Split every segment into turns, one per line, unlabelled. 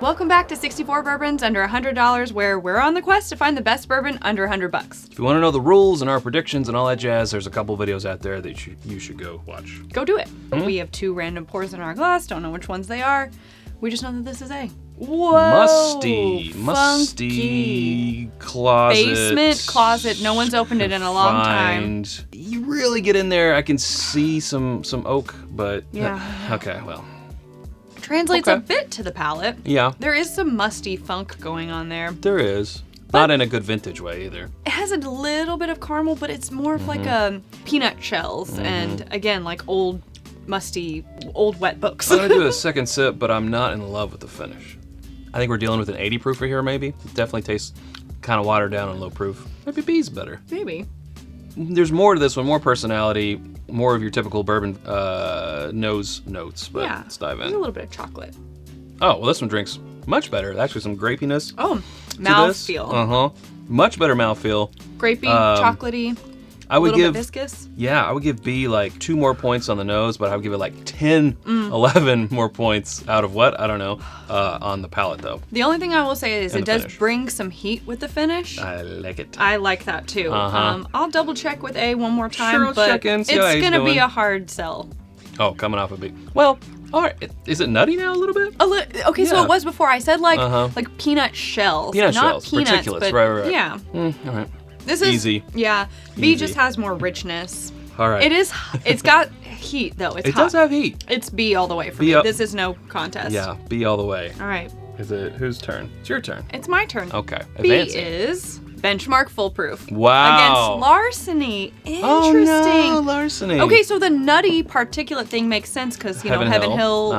Welcome back to 64 Bourbons under $100, where we're on the quest to find the best bourbon under $100.
If you want to know the rules and our predictions and all that jazz, there's a couple videos out there that you should go watch.
Go do it. We have 2 random pours in our glass, don't know which ones they are. We just know that this is A. Whoa!
Musty closet.
Basement closet. No one's opened it in a long time.
You really get in there, I can see some oak, but
yeah.
Okay, well.
Translates a bit to the palate.
Yeah.
There is some musty funk going on there.
There is. Not in a good vintage way either.
It has a little bit of caramel, but it's more of like peanut shells and again, like old, musty, old wet books.
I'm gonna do a second sip, but I'm not in love with the finish. I think we're dealing with an 80 proofer here maybe. It definitely tastes kind of watered down and low proof. Maybe B's better.
Maybe.
There's more to this one, more personality, more of your typical bourbon nose notes, but let's dive in.
There's a little bit of chocolate.
Oh, well this one drinks much better. Actually some grapiness.
Oh, mouthfeel.
Much better mouthfeel.
Grapey, chocolatey, a little bit viscous.
Yeah, I would give B like 2 more points on the nose, but I would give it like 10, 11 more points out of what? I don't know, on the palate though.
The only thing I will say is it does
finish.
Bring some heat with the finish.
I like it.
I like that too. I'll double check with A one more time,
sure,
but
check in, see how
it's
he's
gonna
doing.
be a hard sell.
Oh, coming off a B. Well, all right. Is it nutty now a little bit?
Okay, so
Yeah.
it was before. I said like peanut shells.
Peanut
not
shells,
peanuts,
particulates,
but
right.
yeah.
All right.
This is
easy.
Yeah. B
Easy.
just has more richness.
All right.
It's got heat though. It's
It
hot.
does have heat.
It's B all the way for
B
me.
up.
This is no contest.
Yeah, B all the way.
All right.
Is it whose turn? It's your turn.
It's my turn.
Okay.
B
Advancing.
is benchmark foolproof.
Wow.
Against Larceny. Interesting.
Oh no, Larceny.
Okay, so the nutty particulate thing makes sense because, you know, Heaven Hill,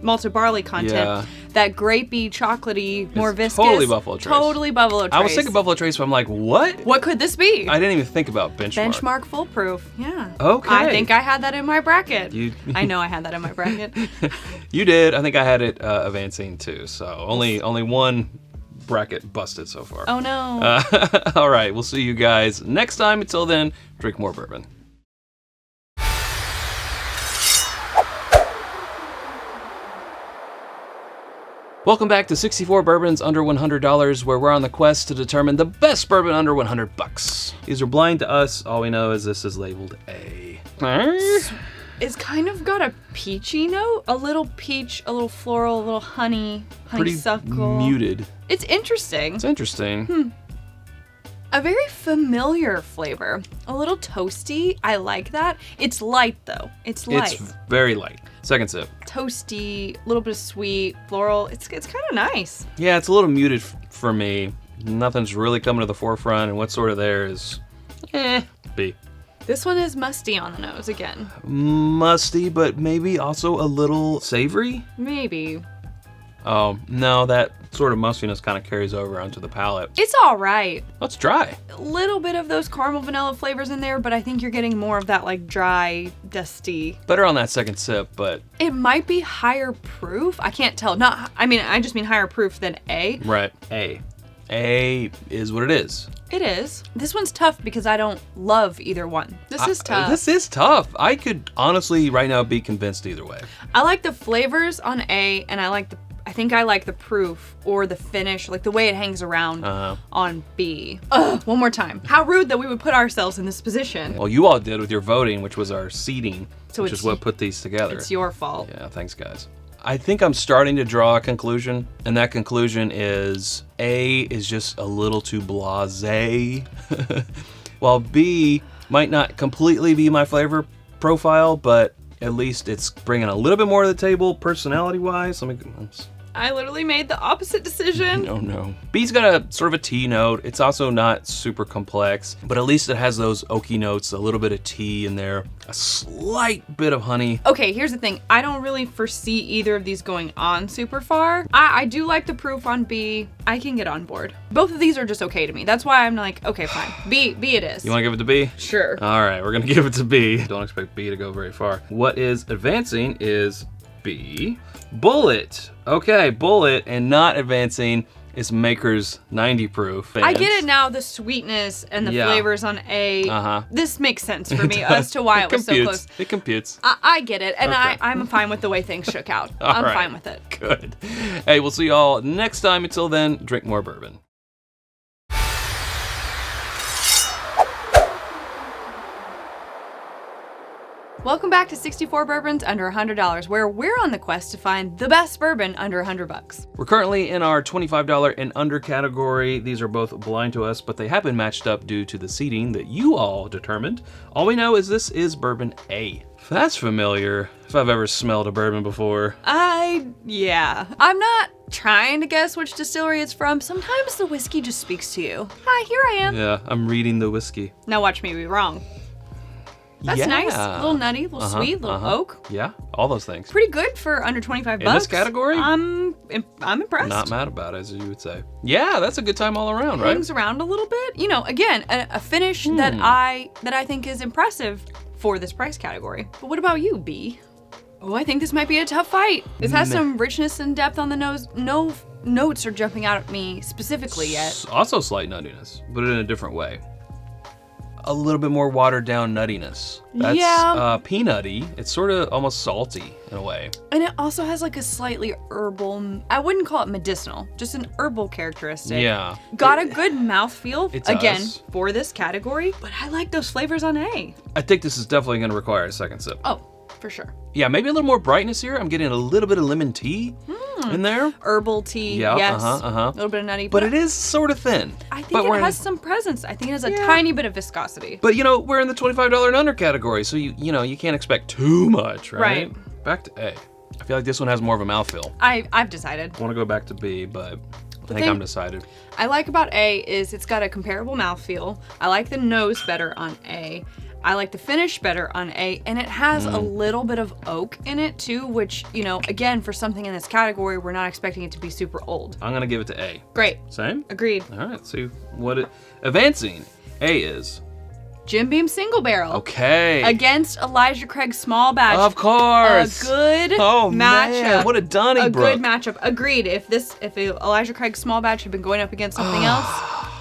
malted barley content.
Yeah.
That grapey, chocolatey, more viscous.
Totally Buffalo Trace.
Totally Buffalo Trace.
I was thinking Buffalo Trace, but I'm like, what?
What could this be?
I didn't even think about benchmark.
Benchmark foolproof. Yeah.
Okay.
I think I had that in my bracket.
You-
I know I had that in my bracket.
You did. I think I had it advancing too. So only one bracket busted so far.
Oh no.
All right. We'll see you guys next time. Until then, drink more bourbon. Welcome back to 64 Bourbons under $100, where we're on the quest to determine the best bourbon under $100. These are blind to us. All we know is this is labeled A.
It's kind of got a peachy note. A little peach, a little floral, a little honeysuckle.
Pretty muted.
It's interesting.
It's interesting.
A very familiar flavor. A little toasty. I like that. It's light though. It's light.
It's very light. Second sip.
Toasty, a little bit of sweet, floral. It's kind of nice.
Yeah, it's a little muted for me. Nothing's really coming to the forefront, and what's sort of there is, B.
This one is musty on the nose again.
Musty, but maybe also a little savory?
Maybe.
Oh, no, that sort of mustiness kind of carries over onto the palate.
It's all right.
Let's try.
A little bit of those caramel vanilla flavors in there, but I think you're getting more of that like dry, dusty.
Better on that second sip, but...
It might be higher proof. I can't tell. I just mean higher proof than A.
Right. A. A is what it is.
It is. This one's tough because I don't love either one. This is tough.
This is tough. I could honestly right now be convinced either way.
I like the flavors on A, and I think I like the proof or the finish, like the way it hangs around on B. Ugh, one more time. How rude that we would put ourselves in this position.
Well, you all did with your voting, which was our seeding, which is what put these together.
It's your fault.
Yeah, thanks guys. I think I'm starting to draw a conclusion, and that conclusion is A is just a little too blasé, while B might not completely be my flavor profile, but at least it's bringing a little bit more to the table personality-wise.
I literally made the opposite decision.
Oh no. B's got a sort of a tea note. It's also not super complex, but at least it has those oaky notes, a little bit of tea in there, a slight bit of honey.
Okay, here's the thing. I don't really foresee either of these going on super far. I do like the proof on B. I can get on board. Both of these are just okay to me. That's why I'm like, okay, fine. B it is.
You want to give it to B?
Sure.
All right, we're gonna give it to B. Don't expect B to go very far. What is advancing is B. Bulleit. Okay, Bulleit, and not advancing is Maker's 90 proof.
I get it now, the sweetness and the flavors on A. This makes sense for me as to why it was so close.
It computes.
I get it, and I'm fine with the way things shook out. I'm fine with it.
Good. Hey, we'll see you all next time. Until then, drink more bourbon.
Welcome back to 64 Bourbons Under $100, where we're on the quest to find the best bourbon under $100.
We're currently in our $25 and under category. These are both blind to us, but they have been matched up due to the seating that you all determined. All we know is this is bourbon A. That's familiar, if I've ever smelled a bourbon before.
Yeah. I'm not trying to guess which distillery it's from. Sometimes the whiskey just speaks to you. Hi, here I am.
Yeah, I'm reading the whiskey.
Now watch me be wrong. That's nice. A little nutty, a little sweet, a little oak.
Yeah, all those things.
Pretty good for under 25 bucks.
In this category?
I'm impressed.
Not mad about it, as you would say. Yeah, that's a good time all around, right?
Hangs around a little bit. You know, again, a finish that I think is impressive for this price category. But what about you, B? Oh, I think this might be a tough fight. This has some richness and depth on the nose. No notes are jumping out at me specifically yet.
Also slight nuttiness, but in a different way. A little bit more watered down nuttiness. That's peanutty. It's sort of almost salty in a way.
And it also has like a slightly herbal, I wouldn't call it medicinal, just an herbal characteristic.
Yeah.
Got a good mouthfeel, again,
does.
for this category, but I like those flavors on A.
I think this is definitely going to require a second sip.
Oh, for sure.
Yeah, maybe a little more brightness here. I'm getting a little bit of lemon tea in there.
Herbal tea, yes. A little bit of nutty.
But it is sort of thin.
I think it has some presence. I think it has a tiny bit of viscosity.
But you know, we're in the $25 and under category, so you can't expect too much, right? Back to A. I feel like this one has more of a mouthfeel.
I've decided.
I want to go back to B, but I think I'm decided.
I like about A is it's got a comparable mouthfeel. I like the nose better on A. I like the finish better on A, and it has a little bit of oak in it too, which, you know, again, for something in this category, we're not expecting it to be super old.
I'm gonna give it to A.
Great.
Same?
Agreed.
All right, let's see what it... Advancing, A is...
Jim Beam Single Barrel.
Okay.
Against Elijah Craig Small Batch.
Of course.
A good matchup.
Man, what a Donnybrook.
A good matchup. Agreed. If Elijah Craig Small Batch had been going up against something else,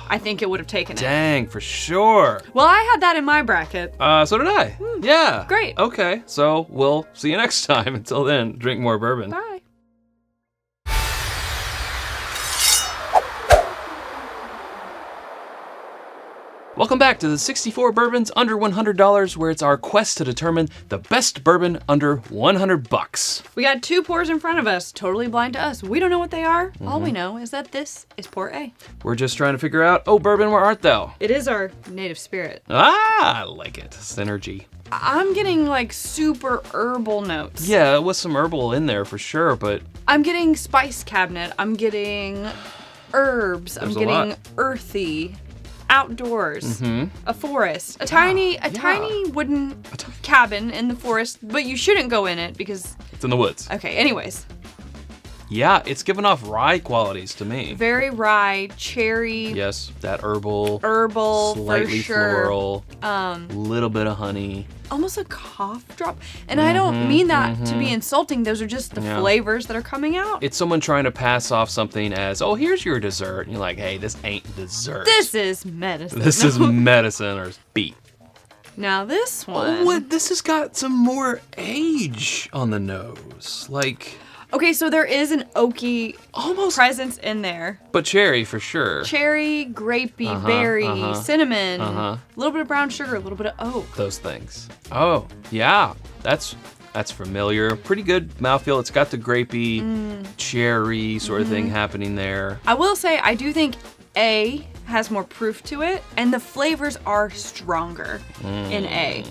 I think it would have taken it.
Dang, for sure.
Well, I had that in my bracket.
So did I. Yeah.
Great.
Okay, so we'll see you next time. Until then, drink more bourbon.
Bye.
Welcome back to the 64 Bourbons Under $100, where it's our quest to determine the best bourbon under $100.
We got 2 pours in front of us, totally blind to us. We don't know what they are. All we know is that this is pour A.
We're just trying to figure out, oh, bourbon, where art thou?
It is our native spirit.
Ah, I like it. Synergy.
I'm getting like super herbal notes.
Yeah, with some herbal in there for sure, but...
I'm getting spice cabinet. I'm getting herbs. I'm getting earthy. Outdoors, a forest, a tiny wooden cabin in the forest, but you shouldn't go in it because
it's in the woods.
Okay, anyways.
Yeah, it's giving off rye qualities to me.
Very rye, cherry.
Yes, that herbal,
for
slightly
sure.
floral, little bit of honey.
Almost a cough drop. And I don't mean that to be insulting. Those are just the flavors that are coming out.
It's someone trying to pass off something as, oh, here's your dessert. And you're like, hey, this ain't dessert.
This is medicine.
This is medicine or beet.
Now this one.
Oh, this has got some more age on the nose. Like...
Okay, so there is an oaky
almost
presence in there.
But cherry for sure.
Cherry, grapey, berry, cinnamon, a little bit of brown sugar, a little bit of oak.
Those things. Oh, yeah. That's familiar. Pretty good mouthfeel. It's got the grapey, cherry sort of thing happening there.
I will say, I do think A has more proof to it, and the flavors are stronger in A.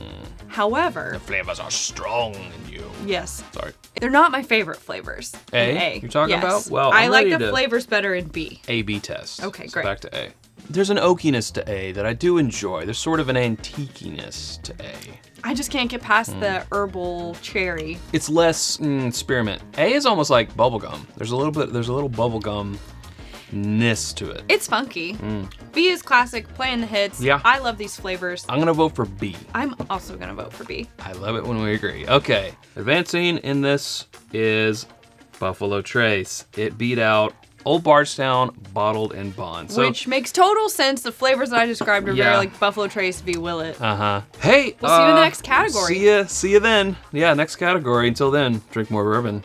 However...
The flavors are strong in you.
Yes.
Sorry.
They're not my favorite flavors.
A? You're talking about? Well,
I like the flavors better in B.
A/B test.
Okay,
so
great.
Back to A. There's an oakiness to A that I do enjoy. There's sort of an antiquiness to A.
I just can't get past the herbal cherry.
It's less spearmint. A is almost like bubblegum. There's a little bubblegum ness to it.
It's funky. B is classic, playing the hits.
Yeah.
I love these flavors.
I'm gonna vote for B.
I'm also gonna vote for B.
I love it when we agree. Okay, advancing in this is Buffalo Trace. It beat out Old Bardstown, bottled in bond. So,
Which makes total sense. The flavors that I described are
Yeah.
very like Buffalo Trace v. Bulleit.
Hey,
We'll see you in the next category.
See you then. Yeah, next category. Until then, drink more bourbon.